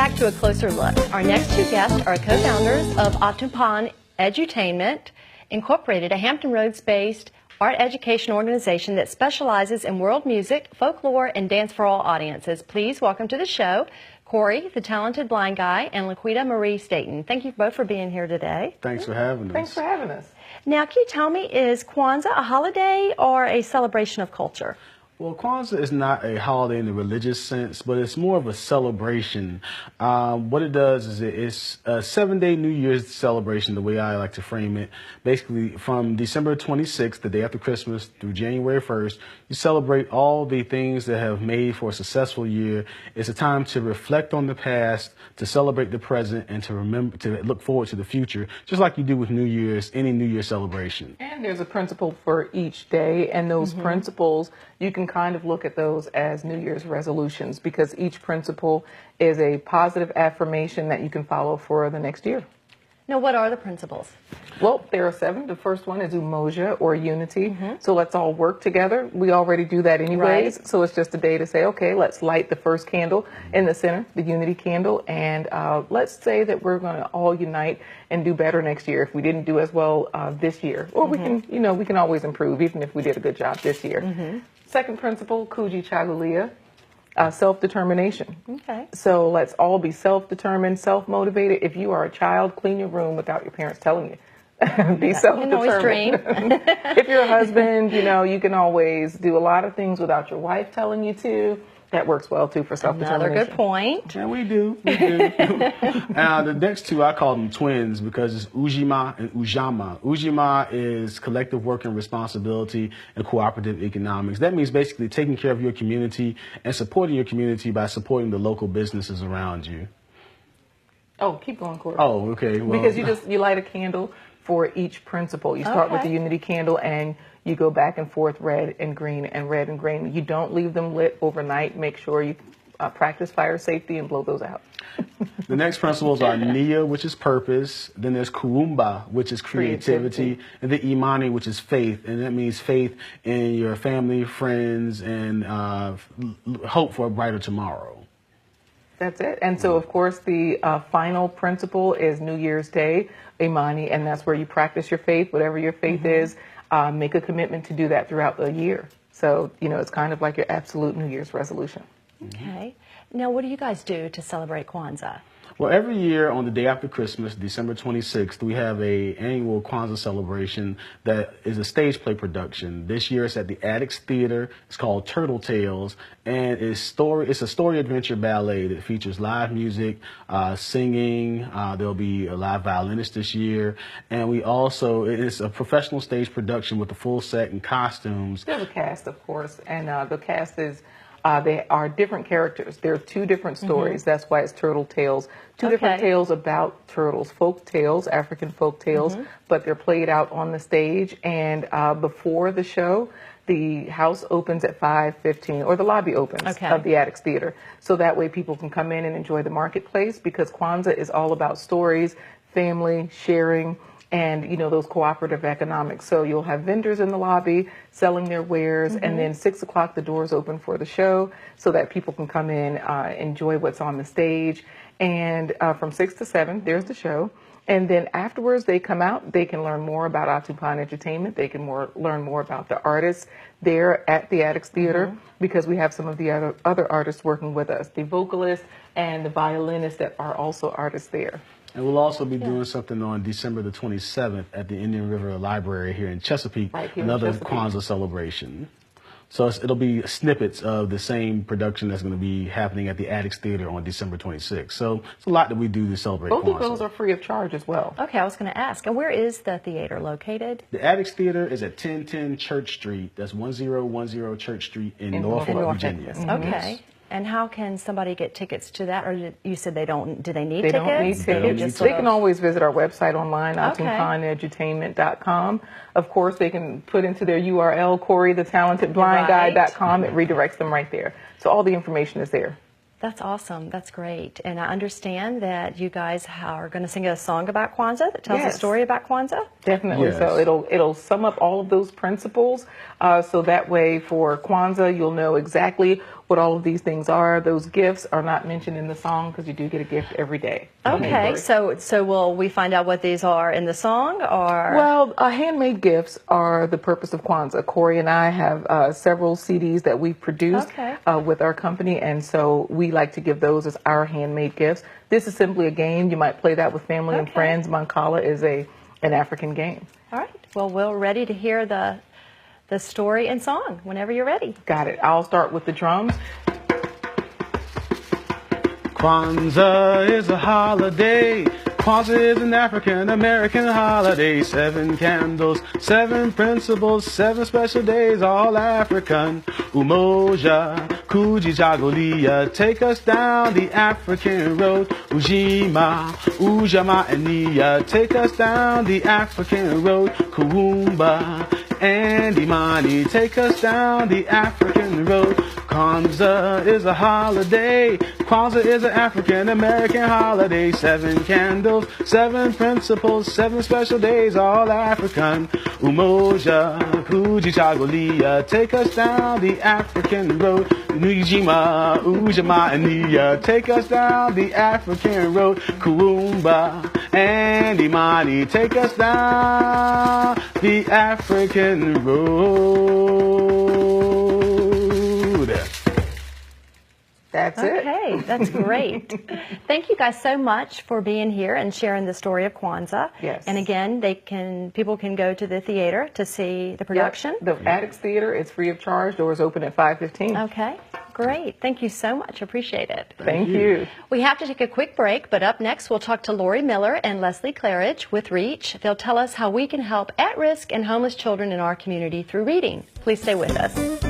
back to A Closer Look. Our next two guests are co-founders of Atupan Edutainment Incorporated, a Hampton Roads-based art education organization that specializes in world music, folklore, and dance for all audiences. Please welcome to the show Corey, the talented blind guy, and Laquita Marie Staten. Thank you both for being here today. Thanks for having us. Thanks for having us. Now, can you tell me, is Kwanzaa a holiday or a celebration of culture? Well, Kwanzaa is not a holiday in the religious sense, but it's more of a celebration. What it does is it's a 7-day New Year's celebration, the way I like to frame it. Basically, from December 26th, the day after Christmas, through January 1st, you celebrate all the things that have made for a successful year. It's a time to reflect on the past, to celebrate the present, and to remember, to look forward to the future, just like you do with New Year's, any New Year's celebration. And there's a principle for each day, and those principles, you can kind of look at those as New Year's resolutions, because each principle is a positive affirmation that you can follow for the next year. Now, what are the principles? Well, there are 7. The first one is umoja, or unity. So let's all work together. We already do that anyways. Right. So it's just a day to say, okay, let's light the first candle in the center, the unity candle. And let's say that we're going to all unite and do better next year if we didn't do as well this year. Or we can, you know, we can always improve even if we did a good job this year. Second principle, kuji chagulia. Self-determination. Okay. So let's all be self-determined, self-motivated. If you are a child, clean your room without your parents telling you. Be self-determined. You can always dream. If you're a husband, you know, you can always do a lot of things without your wife telling you to. That works well, too, for self-determination. Another good point. Yeah, we do. The next two, I call them twins because it's Ujima and Ujama. Ujima is collective work and responsibility and cooperative economics. That means basically taking care of your community and supporting your community by supporting the local businesses around you. Oh, keep going, Corey. Oh, okay. Well, because you light a candle for each principle. You start with the unity candle and you go back and forth, red and green and red and green. You don't leave them lit overnight. Make sure you practice fire safety and blow those out. The next principles are Nia, which is purpose. Then there's Kuumba, which is creativity. And the Imani, which is faith. And that means faith in your family, friends, and hope for a brighter tomorrow. That's it. And so, of course, the final principle is New Year's Day, Imani, and that's where you practice your faith, whatever your faith is. Make a commitment to do that throughout the year. So, you know, it's kind of like your absolute New Year's resolution. Okay. Now, what do you guys do to celebrate Kwanzaa? Well, every year on the day after Christmas, December 26th, we have an annual Kwanzaa celebration that is a stage play production. This year it's at the Addicts Theater. It's called Turtle Tales, and it's a story adventure ballet that features live music, singing. There'll be a live violinist this year, and it's a professional stage production with a full set and costumes. There's a cast, of course, and the cast is they are different characters. There are 2 different stories. That's why it's Turtle Tales. 2 different tales about turtles, folk tales, African folk tales, but they're played out on the stage. And before the show, the house opens at 5:15, or the lobby opens of the Addicts Theater. So that way people can come in and enjoy the marketplace, because Kwanzaa is all about stories, family, sharing, and, you know, those cooperative economics. So you'll have vendors in the lobby selling their wares, and then 6 o'clock the doors open for the show so that people can come in, enjoy what's on the stage. And from 6 to 7, there's the show. And then afterwards they come out, they can learn more about Atupan Entertainment. They can learn more about the artists there at the Addicts Theater, because we have some of the other artists working with us, the vocalists and the violinists that are also artists there. And we'll also be doing something on December the 27th at the Indian River Library here in Chesapeake, another Kwanzaa celebration. So it'll be snippets of the same production that's going to be happening at the Addicts Theater on December 26th. So it's a lot that we do to celebrate Kwanzaa. Both of those are free of charge as well. Okay, I was going to ask, and where is the theater located? The Addicts Theater is at 1010 Church Street. That's 1010 Church Street in Norfolk, Virginia. Okay. And how can somebody get tickets to that? Or you said do they need they tickets? Don't need tickets. They can always visit our website online, atupanedutainment.com. Of course, they can put into their URL, CoreyTheTalentedBlindGuy.com. It redirects them right there. So all the information is there. That's awesome. That's great. And I understand that you guys are going to sing a song about Kwanzaa that tells a story about Kwanzaa? Definitely. Yes. So it'll sum up all of those principles. So that way for Kwanzaa, you'll know exactly what all of these things are. Those gifts are not mentioned in the song because you do get a gift every day. Okay, so will we find out what these are in the song, or? Well, handmade gifts are the purpose of Kwanzaa. Corey and I have several CDs that we've produced with our company, and so we like to give those as our handmade gifts. This is simply a game. You might play that with family and friends. Mancala is an African game. All right. Well, we're ready to hear the story and song whenever you're ready. Got it. I'll start with the drums. Kwanzaa is a holiday. Kwanzaa is an African-American holiday. 7 candles, 7 principles, 7 special days, all African. Umoja, Kujichagulia, take us down the African road. Ujima, Ujama and Nia, take us down the African road. Kuumba and Imani, take us down the African road. Kwanzaa is a holiday. Kwanzaa is an African-American holiday. 7 candles, 7 principles, 7 special days, all African. Umoja, Kujichagulia, take us down the African road. Nujima, Ujama, and Nia, take us down the African road. Kuumba and Imani, take us down the African road. That's it. Okay, that's great. Thank you guys so much for being here and sharing the story of Kwanzaa. Yes. And again, people can go to the theater to see the production. Yep. The Addicts Theater, it's free of charge. Doors open at 5:15. Okay, great. Thank you so much. Appreciate it. Thank you. We have to take a quick break, but up next we'll talk to Lori Miller and Leslie Claridge with REACH. They'll tell us how we can help at-risk and homeless children in our community through reading. Please stay with us.